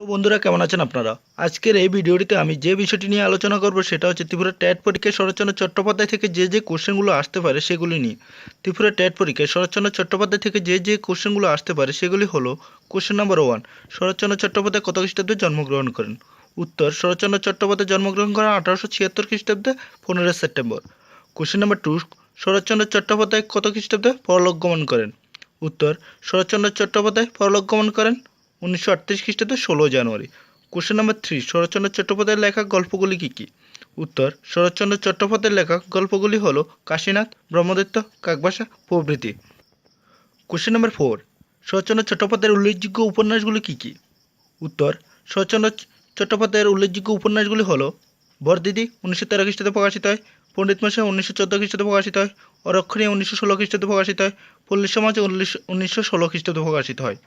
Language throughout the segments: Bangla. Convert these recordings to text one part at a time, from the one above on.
তো বন্ধুরা কেমন আছেন আপনারা? আজকের এই ভিডিওটিতে আমি যে বিষয়টি নিয়ে আলোচনা করব সেটা হচ্ছে ত্রিপুরা ট্যাট পরীক্ষায় শরৎচন্দ্র চট্টোপাধ্যায় থেকে যে কোশ্চেনগুলো আসতে পারে সেগুলি নিয়ে। ত্রিপুরা ট্যাট পরীক্ষায় শরৎচন্দ্র চট্টোপাধ্যায় থেকে যে কোশ্চেনগুলো আসতে পারে সেগুলি হলো: কোশ্চেন নাম্বার 1, শরৎচন্দ্র চট্টোপাধ্যায় কত খ্রিস্টাব্দে জন্মগ্রহণ করেন? উত্তর: শরৎচন্দ্র চট্টোপাধ্যায় জন্মগ্রহণ করেন 1876 খ্রিস্টাব্দে 15 September. Question number 2, Saratchandra Chattopadhyay কত খ্রিস্টাব্দে পরলোক গমন করেন? উত্তর: শরৎচন্দ্র চট্টোপাধ্যায় পরলোক গমন করেন 1938 খ্রিস্টাব্দে 16 জানুয়ারি। কোশ্চেন নাম্বার 3, শরৎচন্দ্র চট্টোপাধ্যায়ের লেখা গল্পগুলি কী কী? উত্তর: শরৎচন্দ্র চট্টোপাধ্যায়ের লেখা গল্পগুলি হলো কাশীনাথ, ব্রহ্মদৈত্য, কাকবাসা প্রভৃতি। কোশ্চেন নাম্বার 4, শরৎচন্দ্র চট্টোপাধ্যায়ের উল্লেখযোগ্য উপন্যাসগুলি কী কী? উত্তর: শরৎচন্দ্র চট্টোপাধ্যায়ের উল্লেখযোগ্য উপন্যাসগুলি হলো: বরদিদি 1913 খ্রিস্টাব্দে প্রকাশিত হয়, পণ্ডিত মশাই 1914 খ্রিস্টাব্দে প্রকাশিত হয়, অরক্ষণীয় 1916 খ্রিস্টাব্দে প্রকাশিত হয়, পল্লী সমাজ 1916 খ্রিস্টাব্দে প্রকাশিত হয়।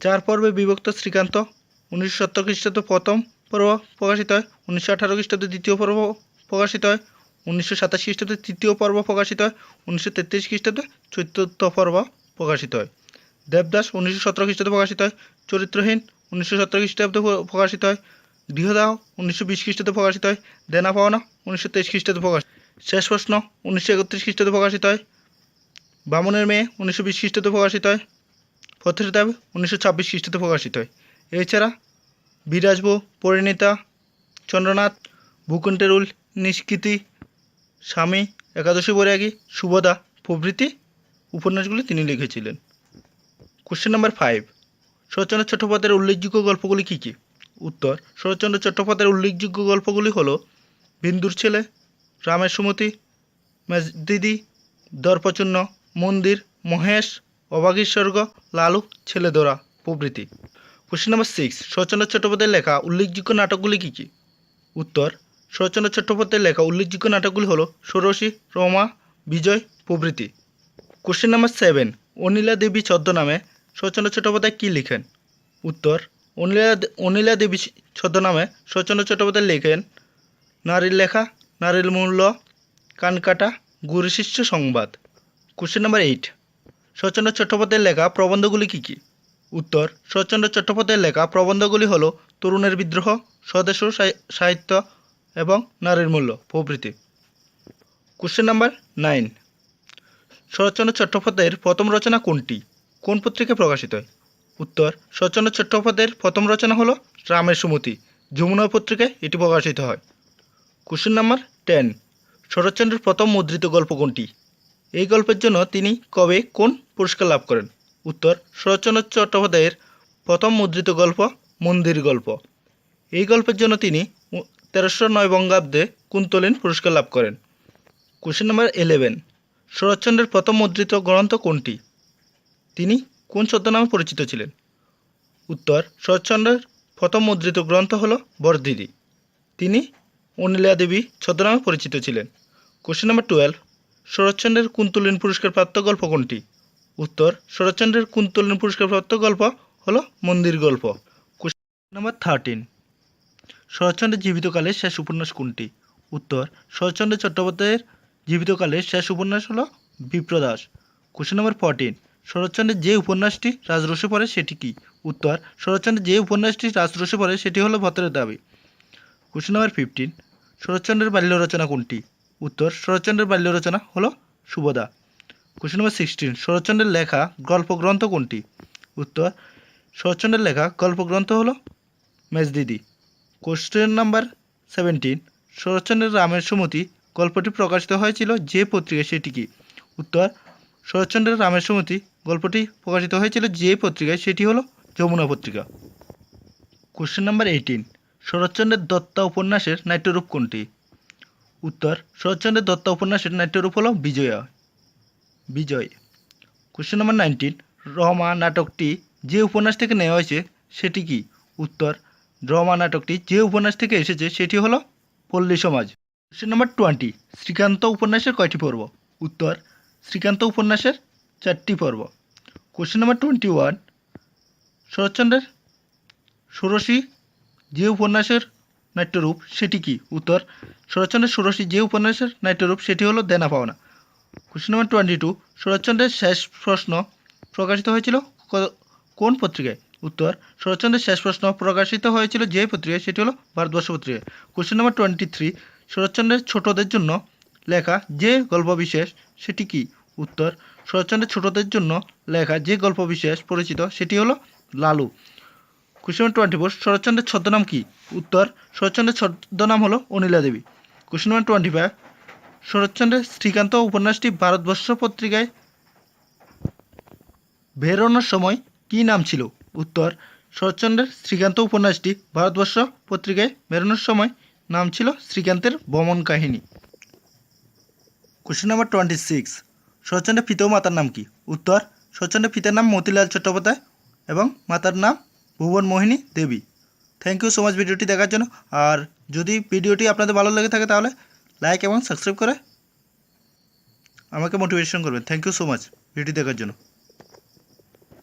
4 পর্বে বিভক্ত শ্রীকান্ত 1970 খ্রিস্টাব্দে প্রথম পর্ব প্রকাশিত হয়, 1918 খ্রিস্টাব্দে দ্বিতীয় পর্ব প্রকাশিত হয়, 1927 খ্রিস্টাব্দে তৃতীয় পর্ব প্রকাশিত হয়, 1933 খ্রিস্টাব্দে চতুর্থ পর্ব প্রকাশিত হয়। দেবদাস 1917 খ্রিস্টাব্দে প্রকাশিত হয়, চরিত্রহীন 1917 খ্রিস্টাব্দে প্রকাশিত হয়, গৃহদাহ 1920 খ্রিস্টাব্দে প্রকাশিত হয়, দেনা পাওনা 1923 খ্রিস্টাব্দে প্রকাশিত হয়, শেষ প্রশ্ন 1931 খ্রিস্টাব্দে প্রকাশিত হয়, বামনের মেয়ে 1920 খ্রিস্টাব্দে প্রকাশিত হয়, পথের দাবি 1926 খ্রিস্টাব্দে প্রকাশিত হয়। এছাড়া বিরাজবউ, পরিণীতা, চন্দ্রনাথ, ভূকুণ্ঠের উল, নিষ্কৃতি, স্বামী, একাদশী বৈরাগী, সুভদা প্রভৃতি উপন্যাসগুলি তিনি লিখেছিলেন। কোশ্চেন নাম্বার 5, শরৎচন্দ্র চট্টোপাধ্যায়ের উল্লেখযোগ্য গল্পগুলি কী কী? উত্তর: শরৎচন্দ্র চট্টোপাধ্যায়ের উল্লেখযোগ্য গল্পগুলি হলো: বিন্দুর ছেলে, রামের সুমতি, মেজদিদি, দর্পচূর্ণ, মন্দির, মহেশ, অভাগীর স্বর্গ, লালু, ছেলেদোরা প্রভৃতি। কোশ্চেন নাম্বার 6, শরৎচন্দ্র চট্টোপাধ্যায়ের লেখা উল্লেখযোগ্য নাটকগুলি কী কী? উত্তর: শরৎচন্দ্র চট্টোপাধ্যায়ের লেখা উল্লেখযোগ্য নাটকগুলি হলো: ষোড়শী, রমা, বিজয় প্রভৃতি। কোশ্চেন নাম্বার 7, অনিলা দেবী ছদ্মনামে শরৎচন্দ্র চট্টোপাধ্যায় কী লিখেন? উত্তর: অনিলা দেবী ছদ্মনামে শরৎচন্দ্র চট্টোপাধ্যায় লেখেন নারীর লেখা, নারীর মূল্য, কানকাটা, গুরু শিষ্য সংবাদ। কোশ্চেন নাম্বার 8, শরৎচন্দ্র চট্টোপাধ্যায়ের লেখা প্রবন্ধগুলি কী কী? উত্তর: শরৎচন্দ্র চট্টোপাধ্যায়ের লেখা প্রবন্ধগুলি হলো: তরুণের বিদ্রোহ, স্বদেশ সাহিত্য এবং নারীর মূল্য প্রভৃতি। কোশ্চেন নাম্বার 9, শরৎচন্দ্র চট্টোপাধ্যায়ের প্রথম রচনা কোনটি? কোন পত্রিকায় প্রকাশিত হয়? উত্তর: শরৎচন্দ্র চট্টোপাধ্যায়ের প্রথম রচনা হলো রামের সুমতি, যমুনা পত্রিকায় এটি প্রকাশিত হয়। কোশ্চেন নাম্বার 10, শরৎচন্দ্রের প্রথম মুদ্রিত গল্প কোনটি? এই গল্পের জন্য তিনি কবে কোন পুরস্কার লাভ করেন? উত্তর: শরৎচন্দ্র চট্টোপাধ্যায়ের প্রথম মুদ্রিত গল্প মন্দির গল্প। এই গল্পের জন্য তিনি 1309 বঙ্গাব্দে কুন্তলীন পুরস্কার লাভ করেন। কোশ্চেন নাম্বার 11, শরৎচন্দ্রের প্রথম মুদ্রিত গ্রন্থ কোনটি? তিনি কোন ছদ্মনামে পরিচিত ছিলেন? উত্তর: শরৎচন্দ্রের প্রথম মুদ্রিত গ্রন্থ হল বরদিদি। তিনি অনিলা দেবী ছদ্মনামে পরিচিত ছিলেন। কোশ্চেন নাম্বার 12, শরৎচন্দ্রের কুন্তলীন পুরস্কারপ্রাপ্ত গল্প কোনটি? উত্তর: শরৎচন্দ্রের কুন্তলীন পুরস্কারপ্রাপ্ত গল্প হল মন্দির গল্প। কোশ্চেন নাম্বার 13, শরৎচন্দ্রের জীবিতকালের শেষ উপন্যাস কোনটি? উত্তর: শরৎচন্দ্র চট্টোপাধ্যায়ের জীবিতকালের শেষ উপন্যাস হল বিপ্রদাস। কোশ্চেন নাম্বার 14, শরৎচন্দ্রের যে উপন্যাসটি রাজরসে পড়ে সেটি কি? উত্তর: শরৎচন্দ্রের যে উপন্যাসটি রাজরসে পড়ে সেটি হলো পথের দাবি। কোশ্চেন নাম্বার 15, শরৎচন্দ্রের বাল্য রচনা কোনটি? উত্তর: শরৎচন্দ্রের বাল্য রচনা হলো সুভদা। কোশ্চেন নাম্বার 16, শরৎচন্দ্রের লেখা গল্পগ্রন্থ কোনটি? উত্তর: শরৎচন্দ্রের লেখা গল্পগ্রন্থ হলো মেজদিদি। কোশ্চেন নাম্বার 17, শরৎচন্দ্রের রামের সুমতি গল্পটি প্রকাশিত হয়েছিল যে পত্রিকায় সেটি কি? উত্তর: শরৎচন্দ্রের রামের সুমতি গল্পটি প্রকাশিত হয়েছিল যে পত্রিকায় সেটি হলো যমুনা পত্রিকা। কোশ্চেন নাম্বার 18, শরৎচন্দ্রের দত্তা উপন্যাসের নাট্যরূপ কোনটি? উত্তর: শরৎচন্দ্রের দত্তা উপন্যাসের নাট্যরূপ হলো বিজয়। কোশ্চেন নাম্বার 19, রমা নাটকটি যে উপন্যাস থেকে নেওয়া হয়েছে সেটি কি? উত্তর: রমা নাটকটি যে উপন্যাস থেকে এসেছে সেটি হলো পল্লী সমাজ। কোশ্চেন নাম্বার 20, শ্রীকান্ত উপন্যাসের কয়টি পর্ব? উত্তর: শ্রীকান্ত উপন্যাসের 4টি পর্ব। কোশ্চেন নাম্বার 21, শরৎচন্দ্রের ষোড়শী যে উপন্যাসের নাট্যরূপ সেটি কি? উত্তর: শরৎচন্দ্রের ষোড়শী যে উপন্যাসের নাট্যরূপ সেটি হলো দেনা পাওনা। কোশ্চেন নাম্বার 22, শরৎচন্দ্রের শেষ প্রশ্ন প্রকাশিত হয়েছিল কোন পত্রিকায়? উত্তর শরৎচন্দ্রের শেষ প্রশ্ন প্রকাশিত হয়েছিল যে পত্রিকায় সেটি হলো ভারতবর্ষ পত্রিকা। কোশ্চেন নাম্বার 23, শরৎচন্দ্রের ছোটদের জন্য লেখা যে গল্প বিশেষ সেটি কি? উত্তর শরৎচন্দ্রের ছোটদের জন্য লেখা যে গল্প বিশেষ পরিচিত সেটি হলো লালু। কোশ্চেন নাম্বার 24, শরৎচন্দ্রের ছদ্মনাম কি? উত্তর শরৎচন্দ্রের ছদ্মনাম হলো অনিলা দেবী। কোশ্চেন নাম্বার 25, শরৎচন্দ্রের শ্রীকান্ত উপন্যাসটি ভারতবর্ষ পত্রিকায় বেরোনোর সময় কী নাম ছিল? উত্তর শরৎচন্দ্রের শ্রীকান্ত উপন্যাসটি ভারতবর্ষ পত্রিকায় বেরোনোর সময় নাম ছিল শ্রীকান্তের ভ্রমণ কাহিনী। কোশ্চেন নাম্বার 26, শরৎচন্দ্রের পিতা ও মাতার নাম কি? উত্তর শরৎচন্দ্রের পিতার নাম মতিলাল চট্টোপাধ্যায় এবং মাতার নাম ভুবন মোহিনী দেবী। থ্যাংক ইউ সো মাচ ভিডিওটি দেখার জন্য। আর যদি ভিডিওটি আপনাদের ভালো লেগে থাকে তাহলে লাইক এবং সাবস্ক্রাইব করে আমাকে মোটিভেশন করবেন। থ্যাংক ইউ সো মাচ ভিডিওটি দেখার জন্য।